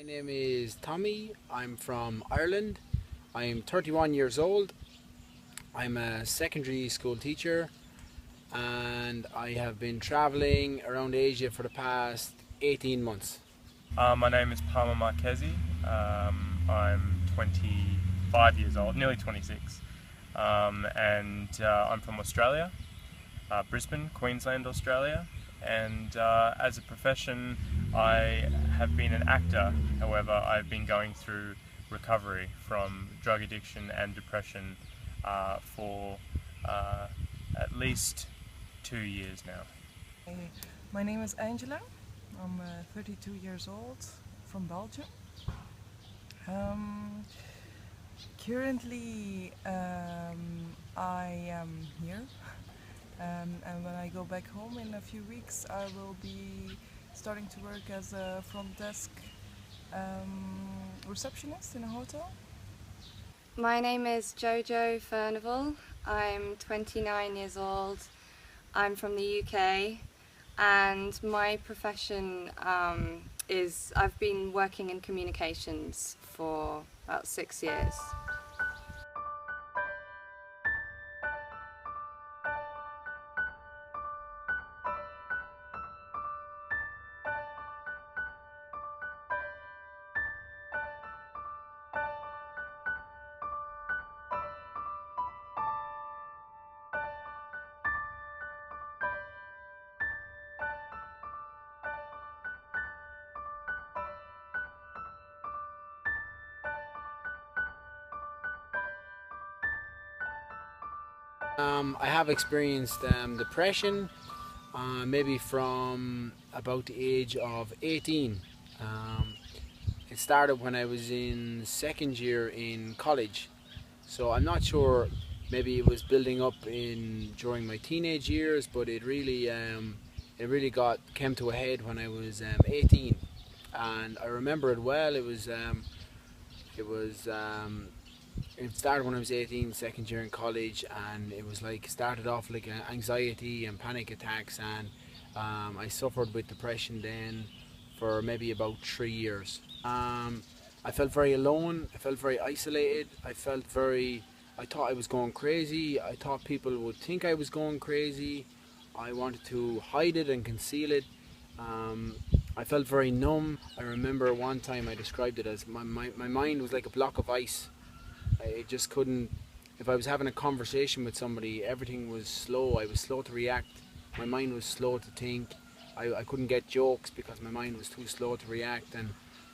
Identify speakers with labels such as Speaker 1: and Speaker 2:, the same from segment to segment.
Speaker 1: My name is Tommy. I'm from Ireland. I'm 31 years old. I'm a secondary school teacher and I have been traveling around Asia for the past 18 months.
Speaker 2: My name is Palmer Marchesi. I'm 25 years old, nearly 26, and I'm from Australia, Brisbane, Queensland, Australia. And as a profession, I have been an actor. However, I've been going through recovery from drug addiction and depression for at least 2 years now.
Speaker 3: My name is Angela. I'm 32 years old, from Belgium. Currently, I am here, and when I go back home in a few weeks, I will be starting to work as a front desk receptionist in a hotel.
Speaker 4: My name is Jojo Furnival. I'm 29 years old. I'm from the UK, and my profession is I've been working in communications for about 6 years.
Speaker 1: I have experienced depression maybe from about the age of 18. It started when I was in second year in college, so I'm not sure, maybe it was building up in during my teenage years, but it really came to a head when I was 18, and I remember it well. It was it started when I was 18, second year in college, and it was like started off like anxiety and panic attacks, and I suffered with depression then for maybe about 3 years. I felt very alone. I felt very isolated. I thought I was going crazy. I thought people would think I was going crazy. I wanted to hide it and conceal it. I felt very numb. I remember one time I described it as my mind was like a block of ice. I just couldn't, if I was having a conversation with somebody, everything was slow. I was slow to react. My mind was slow to think. I couldn't get jokes because my mind was too slow to react, and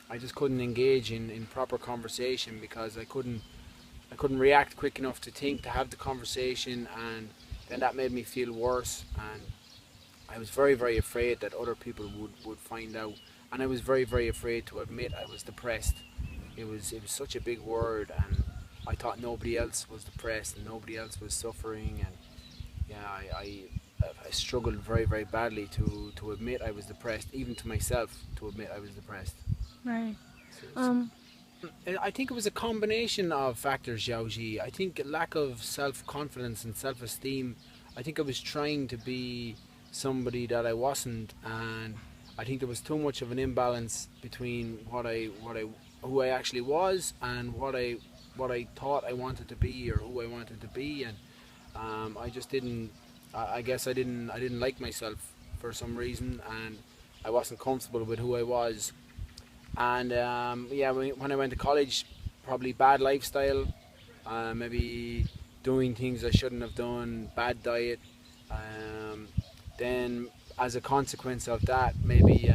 Speaker 1: I just couldn't engage in proper conversation because I couldn't react quick enough to think, to have the conversation, and then that made me feel worse, and I was very, very afraid that other people would find out, and I was very, very afraid to admit I was depressed. It was such a big word, and I thought nobody else was depressed and nobody else was suffering, and yeah, I struggled very, very badly to admit I was depressed, even to myself, to admit I was depressed.
Speaker 5: Right.
Speaker 1: I think it was a combination of factors, Xiaoji. I think lack of self-confidence and self-esteem. I think I was trying to be somebody that I wasn't, and I think there was too much of an imbalance between who I actually was and what I thought I wanted to be, or who I wanted to be, and I just didn't. I guess I didn't like myself for some reason, and I wasn't comfortable with who I was. And yeah, when I went to college, probably bad lifestyle, maybe doing things I shouldn't have done, bad diet. Then as a consequence of that, maybe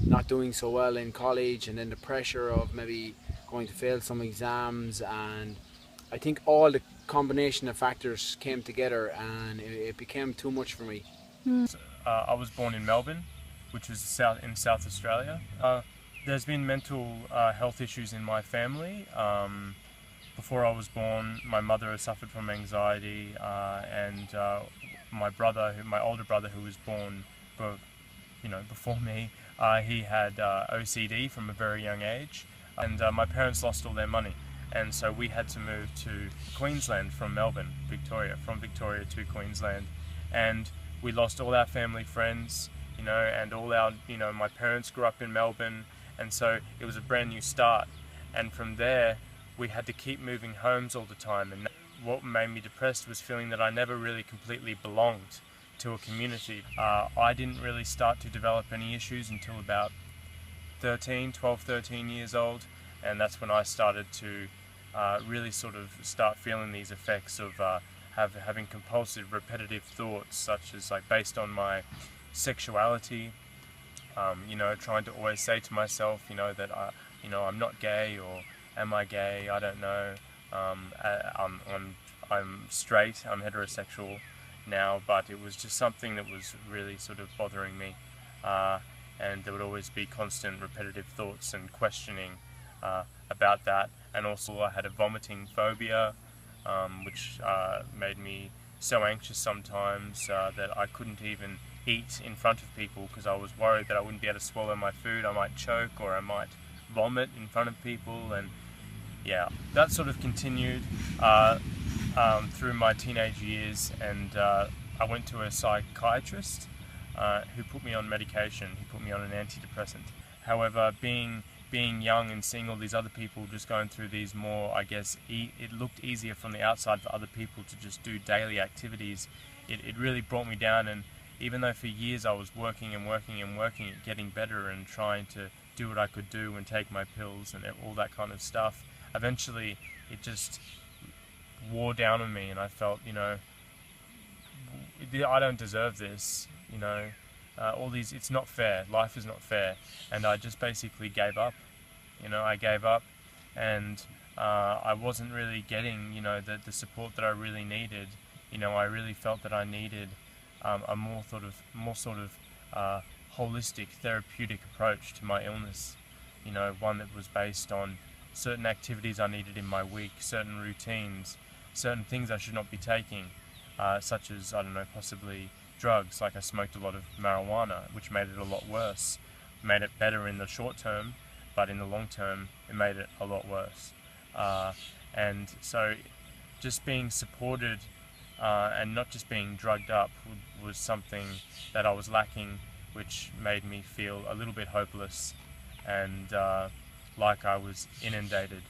Speaker 1: not doing so well in college, and then the pressure of maybe going to fail some exams, and I think all the combination of factors came together, and it became too much for me.
Speaker 2: I was born in Melbourne, which is in South Australia. There's been mental health issues in my family. Before I was born, my mother had suffered from anxiety, and my older brother, who was born before me, he had OCD from a very young age, and my parents lost all their money, and so we had to move to Queensland from Melbourne, from Victoria to Queensland, and we lost all our family friends, and all our, my parents grew up in Melbourne, and so it was a brand new start. And from there, we had to keep moving homes all the time, and what made me depressed was feeling that I never really completely belonged to a community. I didn't really start to develop any issues until about 12, 13 years old, and that's when I started to really sort of start feeling these effects of having compulsive, repetitive thoughts, such as like based on my sexuality. Trying to always say to myself, that I'm not gay, or am I gay? I don't know. I'm straight. I'm heterosexual now, but it was just something that was really sort of bothering me, and there would always be constant, repetitive thoughts and questioning about that. And also, I had a vomiting phobia, which made me so anxious sometimes that I couldn't even eat in front of people because I was worried that I wouldn't be able to swallow my food. I might choke, or I might vomit in front of people. And yeah, that sort of continued through my teenage years, and I went to a psychiatrist who put me on medication. He put me on an antidepressant. However, being young and seeing all these other people just going through these more, I guess, it looked easier from the outside for other people to just do daily activities. It really brought me down, and even though for years I was working and working and working at getting better and trying to do what I could do and take my pills and all that kind of stuff, eventually it just wore down on me, and I felt, I don't deserve this, all these, it's not fair, life is not fair, and I just basically gave up. I gave up, and I wasn't really getting, the support that I really needed. I really felt that I needed a more sort of holistic, therapeutic approach to my illness. One that was based on certain activities I needed in my week, certain routines, certain things I should not be taking, such as, I don't know, possibly drugs. Like I smoked a lot of marijuana, which made it a lot worse. Made it better in the short term, but in the long term, it made it a lot worse. And so just being supported and not just being drugged up was something that I was lacking, which made me feel a little bit hopeless and like I was inundated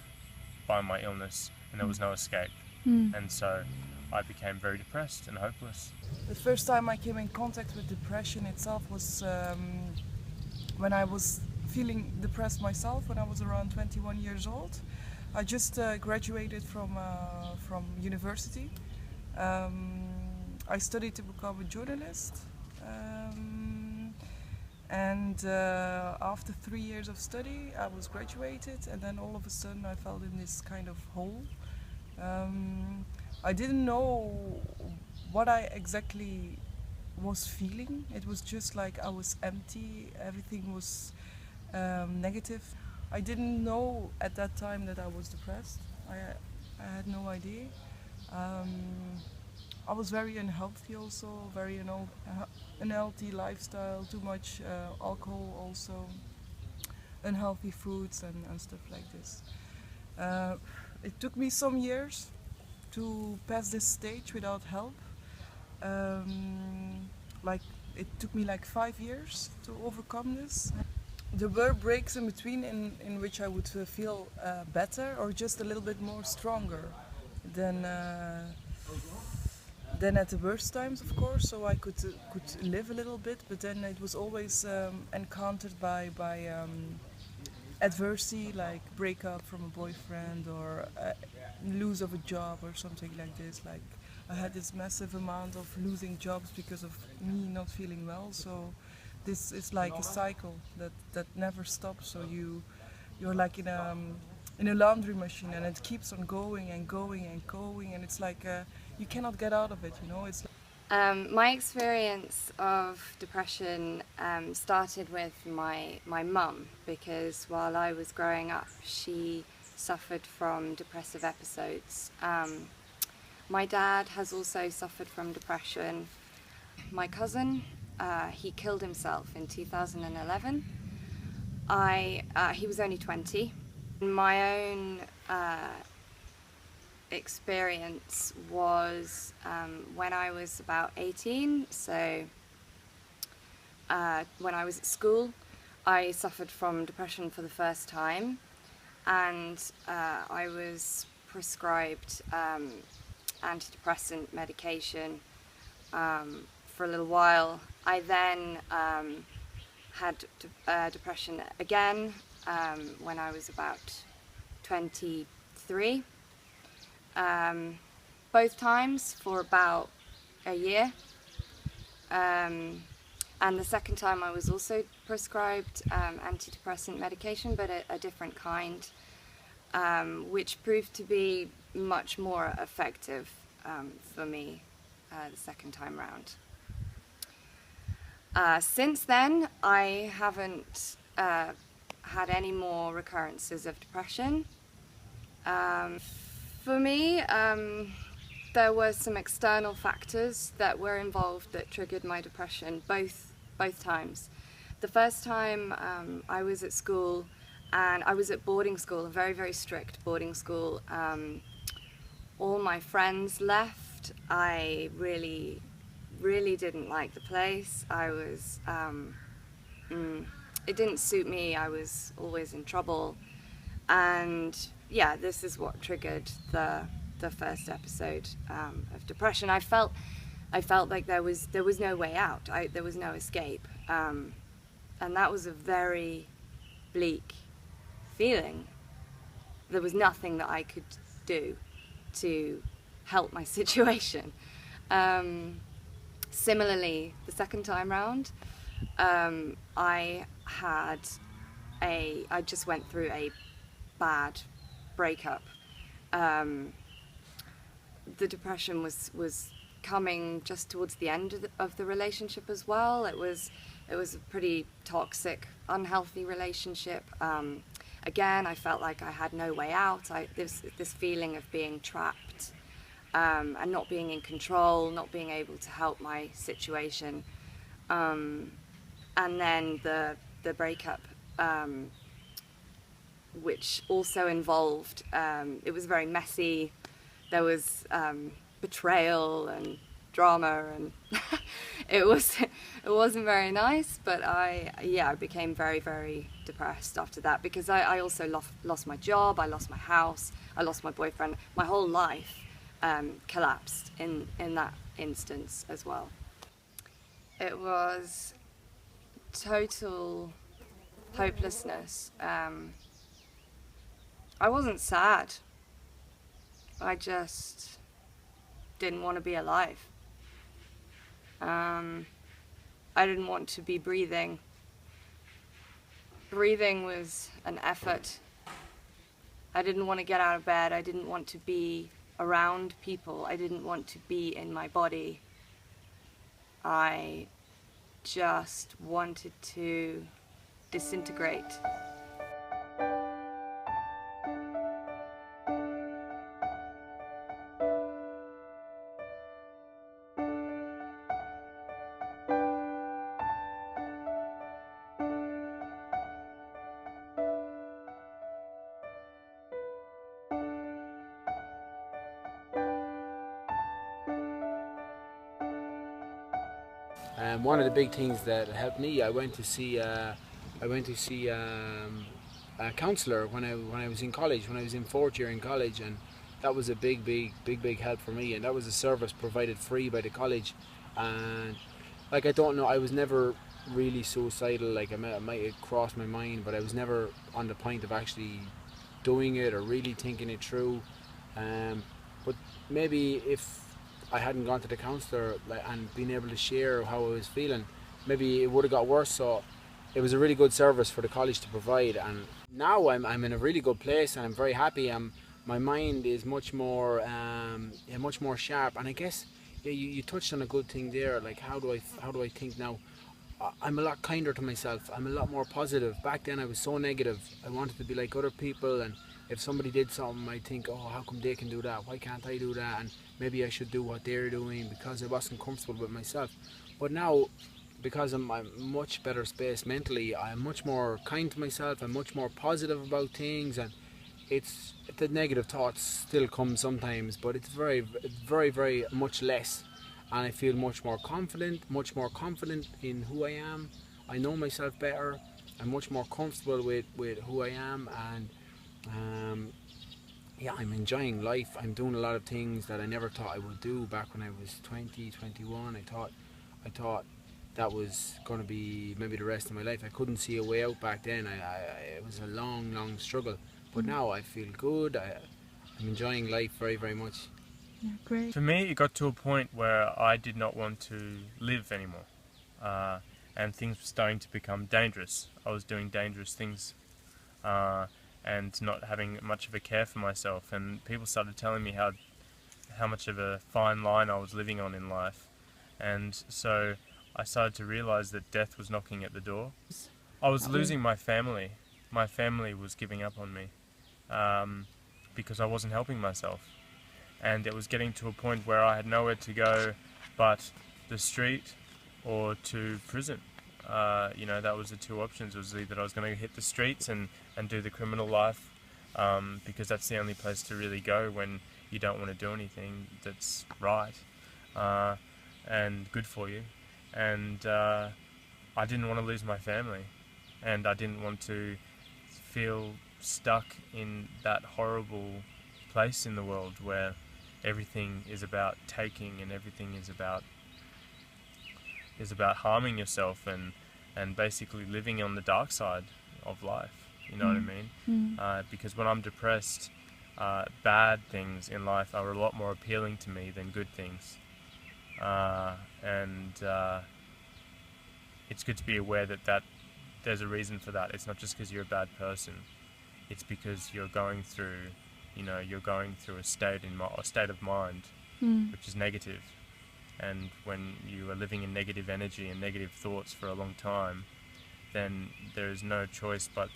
Speaker 2: by my illness and there was no escape. And so I became very depressed and hopeless.
Speaker 3: The first time I came in contact with depression itself was when I was feeling depressed myself when I was around 21 years old. I just graduated from university. I studied to become a journalist, and after 3 years of study I was graduated, and then all of a sudden I felt in this kind of hole. I didn't know what I exactly was feeling. It was just like I was empty, everything was negative. I didn't know at that time that I was depressed. I had no idea. I was very unhealthy also, very unhealthy lifestyle, too much alcohol also, unhealthy foods and stuff like this. It took me some years to pass this stage without help. It took me like 5 years to overcome this. There were breaks in between in which I would feel better or just a little bit more stronger than at the worst times, of course, so I could live a little bit, but then it was always encountered by adversity, like breakup from a boyfriend or lose of a job or something like this. Like I had this massive amount of losing jobs because of me not feeling well, so this is like a cycle that never stops. So you're like in a laundry machine, and it keeps on going and going and going, and it's like you cannot get out of it. It's
Speaker 4: my experience of depression started with my mum, because while I was growing up she suffered from depressive episodes. My dad has also suffered from depression. My cousin, he killed himself in 2011. He was only 20. My own experience was when I was about 18, so when I was at school, I suffered from depression for the first time, and I was prescribed antidepressant medication for a little while. I then had depression again when I was about 23, both times for about a year. And the second time I was also prescribed antidepressant medication, but a different kind, which proved to be much more effective for me the second time round. Since then, I haven't had any more recurrences of depression. For me, there were some external factors that were involved that triggered my depression both times. The first time I was at school, and I was at boarding school, a very, very strict boarding school. All my friends left. I really didn't like the place. I was, it didn't suit me. I was always in trouble. And yeah, this is what triggered the first episode of depression. I felt like there was no way out. There was no escape, and that was a very bleak feeling. There was nothing that I could do to help my situation. Similarly, the second time round, I just went through a bad breakup. The depression was coming just towards the end of the relationship as well. It was a pretty toxic, unhealthy relationship. Again, I felt like I had no way out. This feeling of being trapped and not being in control, not being able to help my situation. And then the breakup, which also involved, it was very messy. There was betrayal and drama, and it wasn't very nice. But I became very, very depressed after that, because I also lost my job, I lost my house, I lost my boyfriend. My whole life collapsed in that instance as well. It was total hopelessness. I wasn't sad. I just didn't want to be alive. I didn't want to be breathing. Breathing was an effort. I didn't want to get out of bed. I didn't want to be around people. I didn't want to be in my body. I just wanted to disintegrate.
Speaker 1: One of the big things that helped me, I went to see a counsellor when I was in college, when I was in fourth year in college, and that was a big help for me. And that was a service provided free by the college. And like, I don't know, I was never really suicidal. Like, it might have crossed my mind, but I was never on the point of actually doing it or really thinking it through. But maybe if I hadn't gone to the counsellor and been able to share how I was feeling, maybe it would have got worse. So it was a really good service for the college to provide, and now I'm in a really good place, and I'm very happy. My mind is much more sharp, and I guess you touched on a good thing there. Like, how do I think now? I'm a lot kinder to myself. I'm a lot more positive. Back then I was so negative. I wanted to be like other people, and if somebody did something, I'd think, oh, how come they can do that? Why can't I do that? And maybe I should do what they're doing, because I wasn't comfortable with myself. But now, because I'm much better space mentally, I'm much more kind to myself. I'm much more positive about things, and the negative thoughts still come sometimes, but it's very, very much less. And I feel much more confident in who I am. I know myself better. I'm much more comfortable with who I am, and yeah, I'm enjoying life. I'm doing a lot of things that I never thought I would do back when I was 20, 21. I thought that was going to be maybe the rest of my life. I couldn't see a way out back then. It was a long, long struggle. But now I feel good. I'm enjoying life very, very much.
Speaker 3: Yeah, great.
Speaker 2: For me, it got to a point where I did not want to live anymore, and things were starting to become dangerous. I was doing dangerous things, and not having much of a care for myself, and people started telling me how much of a fine line I was living on in life, and so I started to realize that death was knocking at the door. I was losing my family. My family was giving up on me, because I wasn't helping myself. And it was getting to a point where I had nowhere to go but the street or to prison. That was the two options. It was either I was going to hit the streets and do the criminal life, because that's the only place to really go when you don't want to do anything that's right and good for you. And I didn't want to lose my family, and I didn't want to feel stuck in that horrible place in the world where everything is about taking and everything is about harming yourself and basically living on the dark side of life. You know what I mean? Because when I'm depressed, bad things in life are a lot more appealing to me than good things. And it's good to be aware that there's a reason for that. It's not just because you're a bad person. It's because you're going through a state of mind which is negative. And when you are living in negative energy and negative thoughts for a long time, then there is no choice but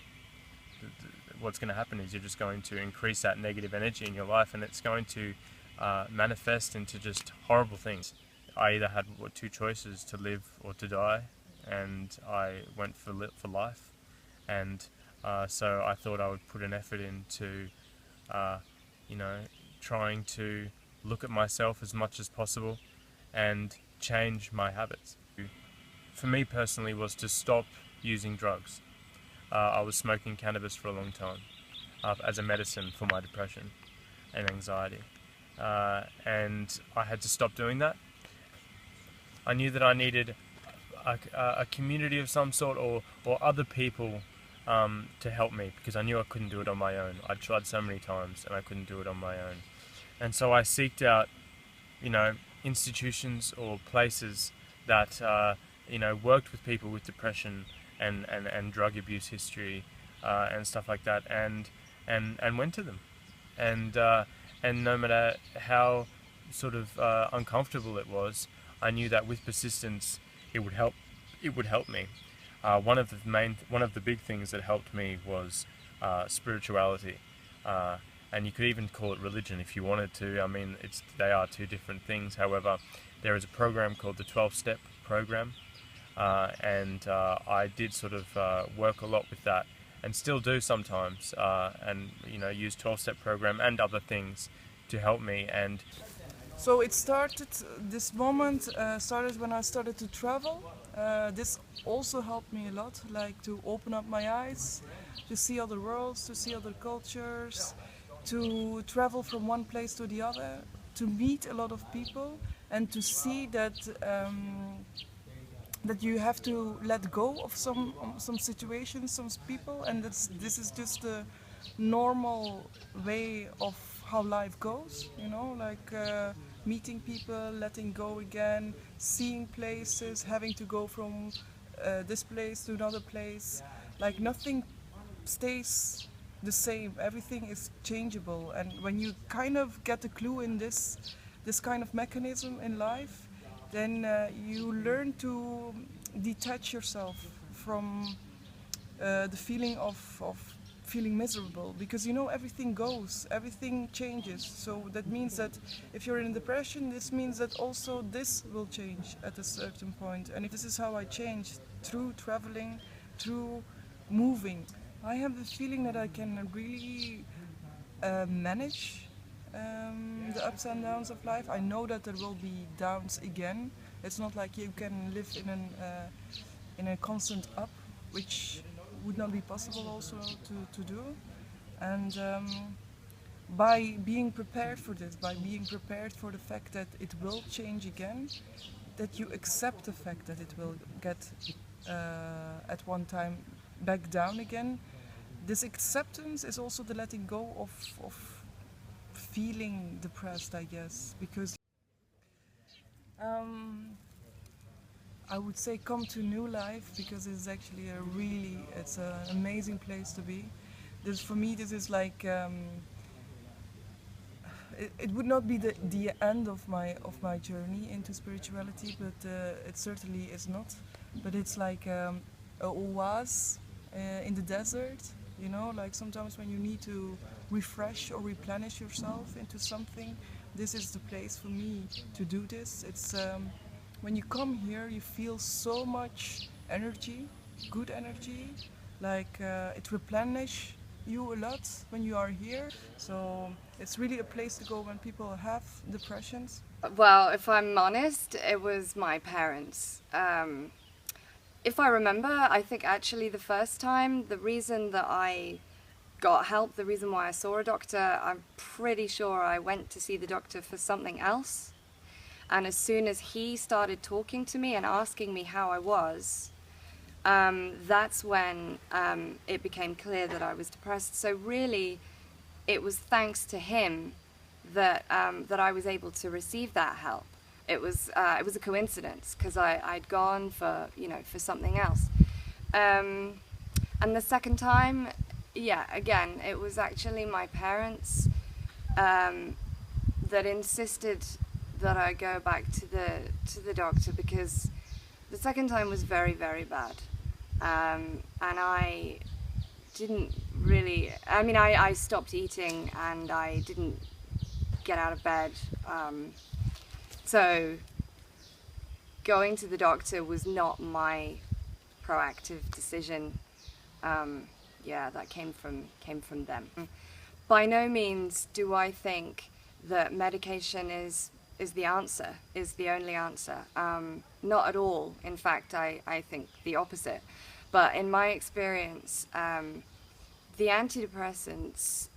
Speaker 2: what's going to happen is you're just going to increase that negative energy in your life, and it's going to manifest into just horrible things. I either had two choices, to live or to die, and I went for life. And so I thought I would put an effort into trying to look at myself as much as possible and change my habits. For me personally was to stop using drugs. I was smoking cannabis for a long time as a medicine for my depression and anxiety, and I had to stop doing that. I knew that I needed a community of some sort or other people to help me, because I knew I couldn't do it on my own. I'd tried so many times and I couldn't do it on my own. And so I seeked out, institutions or places that, worked with people with depression and drug abuse history and stuff like that, and went to them. And no matter how sort of uncomfortable it was, I knew that with persistence it would help me. One of the big things that helped me was spirituality, and you could even call it religion if you wanted to. I mean, they are two different things. However, there is a program called the 12-step program, and I did sort of work a lot with that, and still do sometimes, and use 12-step program and other things to help me. And
Speaker 3: So it started, this moment started when I started to travel. This also helped me a lot, like to open up my eyes, to see other worlds, to see other cultures, to travel from one place to the other, to meet a lot of people, and to see that that you have to let go of some situations, some people, and this is just the normal way of how life goes, like meeting people, letting go again, seeing places, having to go from this place to another place. Like nothing stays the same, everything is changeable. And when you kind of get a clue in this kind of mechanism in life, then you learn to detach yourself from the feeling of feeling miserable, because everything goes, everything changes. So that means that if you're in depression, this means that also this will change at a certain point. And if this is how I changed, through traveling, through moving, I have the feeling that I can really manage the ups and downs of life. I know that there will be downs again. It's not like you can live in a constant up, which would not be possible also to do. And by being prepared for this, by being prepared for the fact that it will change again, that you accept the fact that it will get at one time back down again, this acceptance is also the letting go of feeling depressed, I guess, because I would say come to new life, because it's actually it's an amazing place to be. This, for me, this is like it would not be the end of my journey into spirituality, but it certainly is not. But it's like a oase in the desert, you know, like sometimes when you need to refresh or replenish yourself into something, this is the place for me to do this. It's when you come here, you feel so much energy, good energy, like it replenishes you a lot when you are here. So it's really a place to go when people have depressions.
Speaker 4: Well, if I'm honest, it was my parents. If I remember, I think actually the first time, the reason that I got help, the reason why I saw a doctor, I'm pretty sure I went to see the doctor for something else. And as soon as he started talking to me and asking me how I was, that's when it became clear that I was depressed. So really, it was thanks to him that that I was able to receive that help. It was a coincidence, because I'd gone for for something else. And the second time, yeah, again, it was actually my parents that insisted that I go back to the doctor, because the second time was very, very bad. And I didn't really, I stopped eating and I didn't get out of bed. So going to the doctor was not my proactive decision. Yeah, that came from them. By no means do I think that medication is the answer, is the only answer. Not at all. In fact, I think the opposite. But in my experience, the antidepressants,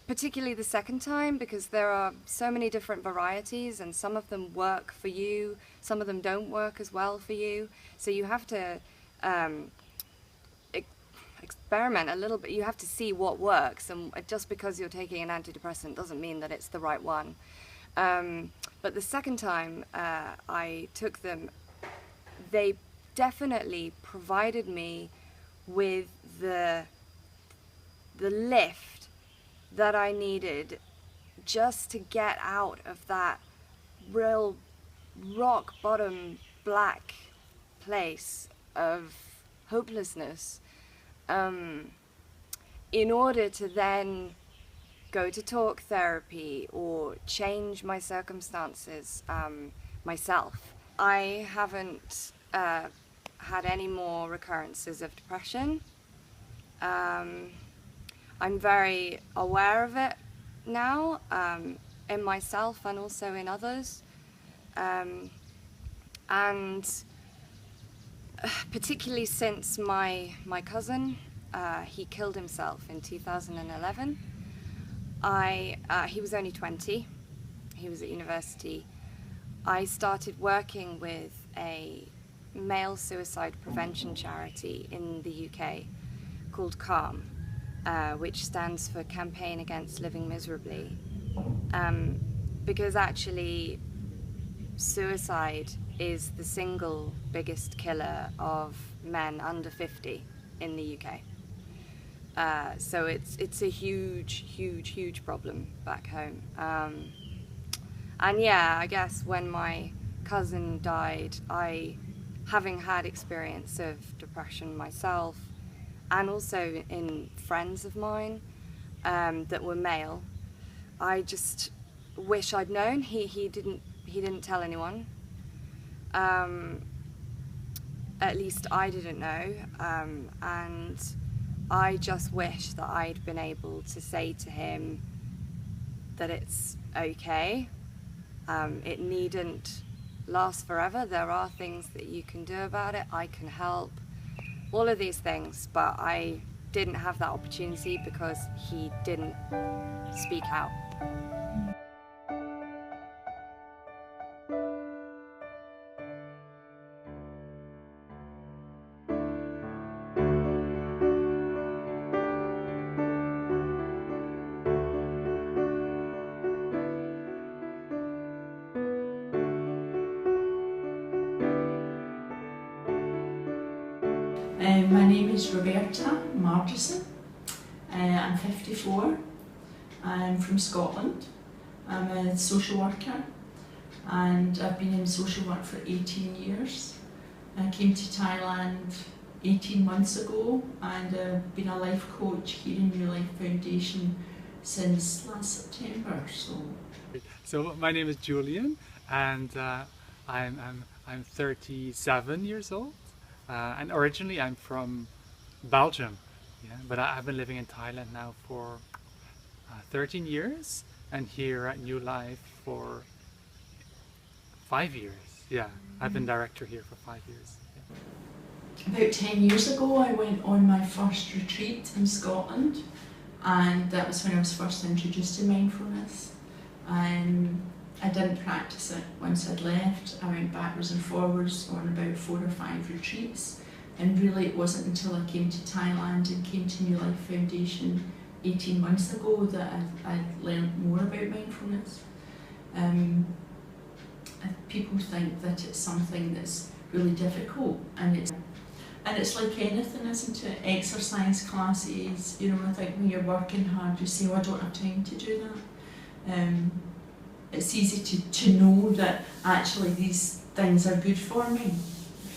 Speaker 4: particularly the second time, because there are so many different varieties and some of them work for you, some of them don't work as well for you. So you have to experiment a little bit. You have to see what works, and just because you're taking an antidepressant doesn't mean that it's the right one. But the second time I took them, they definitely provided me with the lift that I needed just to get out of that real rock bottom black place of hopelessness, in order to then go to talk therapy or change my circumstances myself. I haven't had any more recurrences of depression. I'm very aware of it now, in myself and also in others. And particularly since my cousin, he killed himself in 2011. He was only 20, he was at university. I started working with a male suicide prevention charity in the UK called CALM, which stands for Campaign Against Living Miserably, because actually suicide is the single biggest killer of men under 50 in the UK. So it's a huge problem back home. And yeah, I guess when my cousin died, having had experience of depression myself, and also in friends of mine that were male, I just wish I'd known. He didn't tell anyone. At least I didn't know, and I just wish that I'd been able to say to him that it's okay. It needn't last forever. There are things that you can do about it. I can help. all of these things, but I didn't have that opportunity because he didn't speak out.
Speaker 5: My name is Roberta Margison. I'm 54. I'm from Scotland. I'm a social worker and I've been in social work for 18 years. I came to Thailand 18 months ago and I've been a life coach here in New Life Foundation since last September.
Speaker 6: So my name is Julian and I'm 37 years old. And originally I'm from Belgium, yeah, but I've been living in Thailand now for 13 years and here at New Life for 5 years. Yeah, I've been director here for 5 years. Yeah.
Speaker 5: About 10 years ago I went on my first retreat in Scotland, and that was when I was first introduced to mindfulness. I didn't practice it once I'd left. I went backwards and forwards on about 4 or 5 retreats, and really it wasn't until I came to Thailand and came to New Life Foundation 18 months ago that I learned more about mindfulness. People think that it's something that's really difficult, and it's like anything, isn't it? Exercise classes, you know, I think when you're working hard you say, oh, I don't have time to do that. It's easy to know that actually these things are good for me,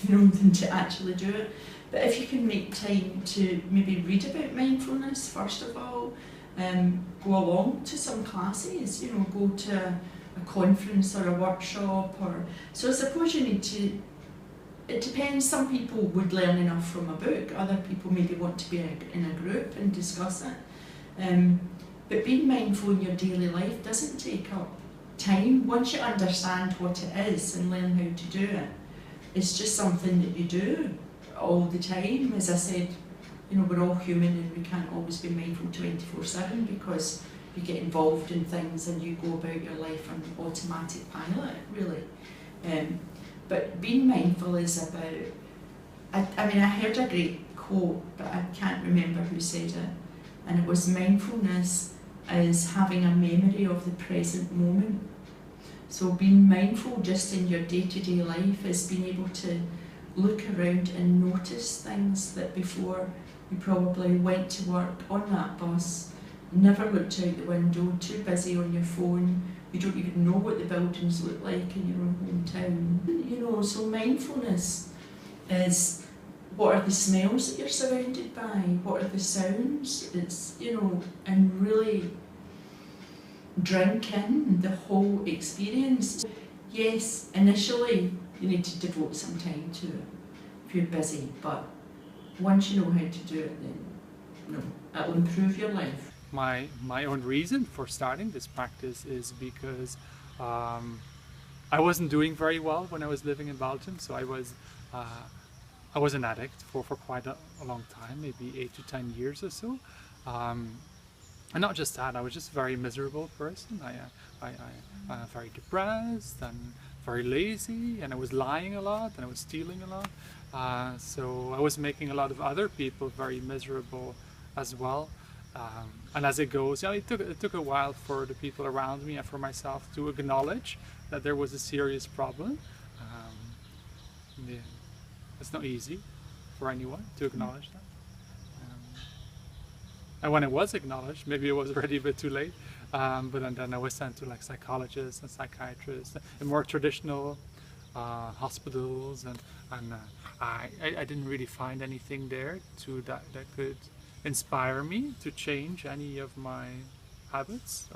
Speaker 5: you know, than to actually do it. But if you can make time to maybe read about mindfulness first of all, go along to some classes, you know, go to a conference or a workshop, or so I suppose you need to. It depends. Some people would learn enough from a book. Other people maybe want to be in a group and discuss it. But being mindful in your daily life doesn't take up time. Once you understand what it is and learn how to do it, it's just something that you do all the time. As I said, you know, we're all human and we can't always be mindful 24/7 because you get involved in things and you go about your life on automatic pilot, really. But being mindful is about, I mean, I heard a great quote, but I can't remember who said it, and it was, mindfulness is having a memory of the present moment. So being mindful just in your day-to-day life is being able to look around and notice things that before you probably went to work on that bus, never looked out the window, too busy on your phone, you don't even know what the buildings look like in your own hometown. You know, so mindfulness is, what are the smells that you're surrounded by? What are the sounds? It's, you know, and really drink in the whole experience. Yes, initially you need to devote some time to it if you're busy, but once you know how to do it, then no, it'll improve your life.
Speaker 6: My own reason for starting this practice is because I wasn't doing very well when I was living in Belgium, so I was an addict for quite a long time, maybe 8 to 10 years or so. And not just that, I was just a very miserable person. I very depressed and very lazy, and I was lying a lot and I was stealing a lot. So I was making a lot of other people very miserable as well. And as it goes, yeah, it took a while for the people around me and for myself to acknowledge that there was a serious problem. Yeah, it's not easy for anyone to acknowledge that. And when it was acknowledged, maybe it was already a bit too late, but then I was sent to like psychologists and psychiatrists in more traditional hospitals, and I didn't really find anything there that could inspire me to change any of my habits.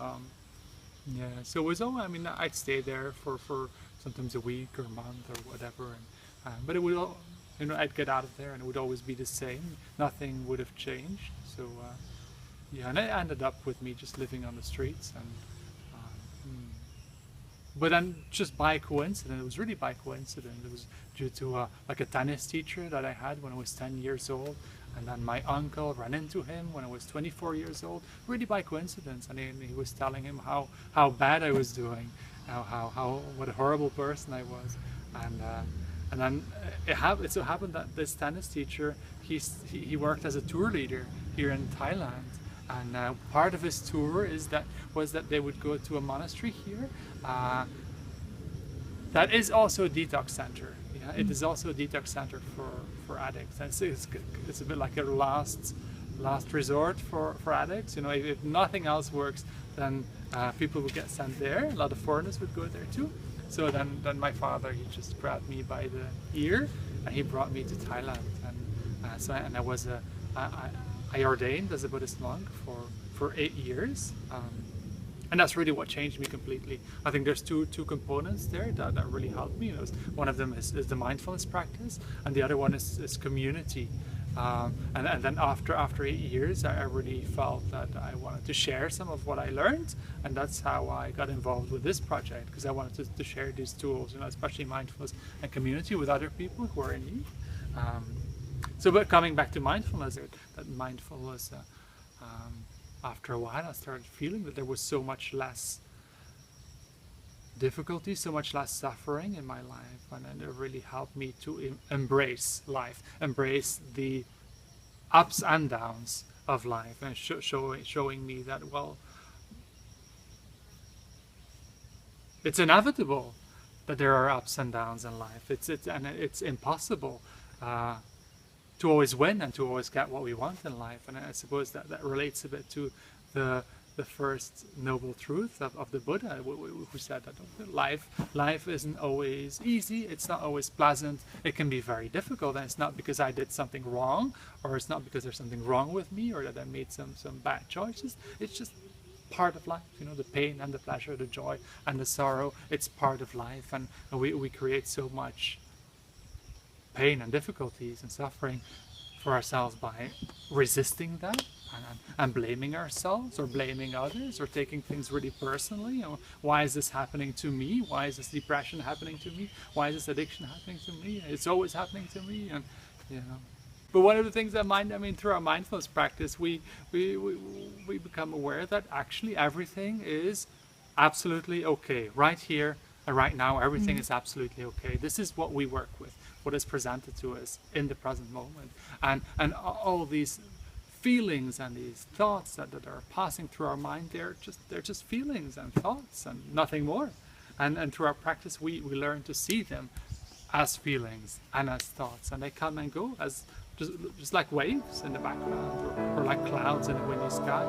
Speaker 6: Yeah, so it was all, I mean, I'd stay there for sometimes a week or a month or whatever, but it would all, you know, I'd get out of there and it would always be the same. Nothing would have changed. So yeah, and it ended up with me just living on the streets, and but then just by coincidence, it was really by coincidence. It was due to like a tennis teacher that I had when I was 10 years old. And then my uncle ran into him when I was 24 years old, really by coincidence. And he was telling him how bad I was doing, what a horrible person I was. And then it so happened that this tennis teacher, he worked as a tour leader here in Thailand. And part of his tour was that they would go to a monastery here that is also a detox center. Yeah, it is also a detox center for addicts. And it's a bit like a last resort for addicts. You know, if nothing else works, then people would get sent there. A lot of foreigners would go there too. So then my father, he just grabbed me by the ear and he brought me to Thailand. And I ordained as a Buddhist monk for 8 years. And that's really what changed me completely. I think there's two components there that really helped me. One of them is the mindfulness practice, and the other one is community. And then after 8 years, I really felt that I wanted to share some of what I learned, and that's how I got involved with this project, because I wanted to share these tools, you know, especially mindfulness and community, with other people who are in need. But coming back to mindfulness, after a while, I started feeling that there was so much less difficulty, so much less suffering in my life, and it really helped me to embrace life, embrace the ups and downs of life, and showing me that, well, it's inevitable that there are ups and downs in life. It's impossible to always win and to always get what we want in life. And I suppose that relates a bit to the first noble truth of the Buddha, who said that life isn't always easy, it's not always pleasant, it can be very difficult, and it's not because I did something wrong, or it's not because there's something wrong with me, or that I made some bad choices. It's just part of life, you know, the pain and the pleasure, the joy and the sorrow, it's part of life. And we create so much pain and difficulties and suffering for ourselves by resisting that and blaming ourselves or blaming others or taking things really personally. You know, why is this happening to me? Why is this depression happening to me? Why is this addiction happening to me? It's always happening to me. And you know, but one of the things through our mindfulness practice, we become aware that actually everything is absolutely okay right here and right now. Everything is absolutely okay. This is what we work with, what is presented to us in the present moment, and all these feelings and these thoughts that are passing through our mind, they're just feelings and thoughts and nothing more. And through our practice, we learn to see them as feelings and as thoughts, and they come and go as just like waves in the background, or like clouds in a windy sky.